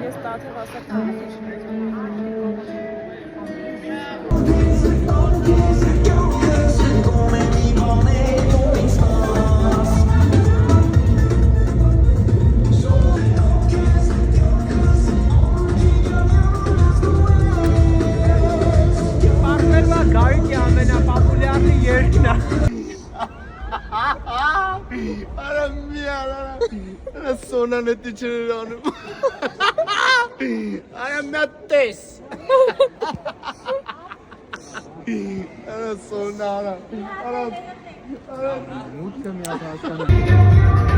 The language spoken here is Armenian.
Ես տաթև ասակ Պարմերվա գարիկի ամենապապուլյարնի երկն է Արա միար, արա սոնան էտի չեր անում Արա միա տես Արա սոնա, արա Մուտքը միատ հասկանում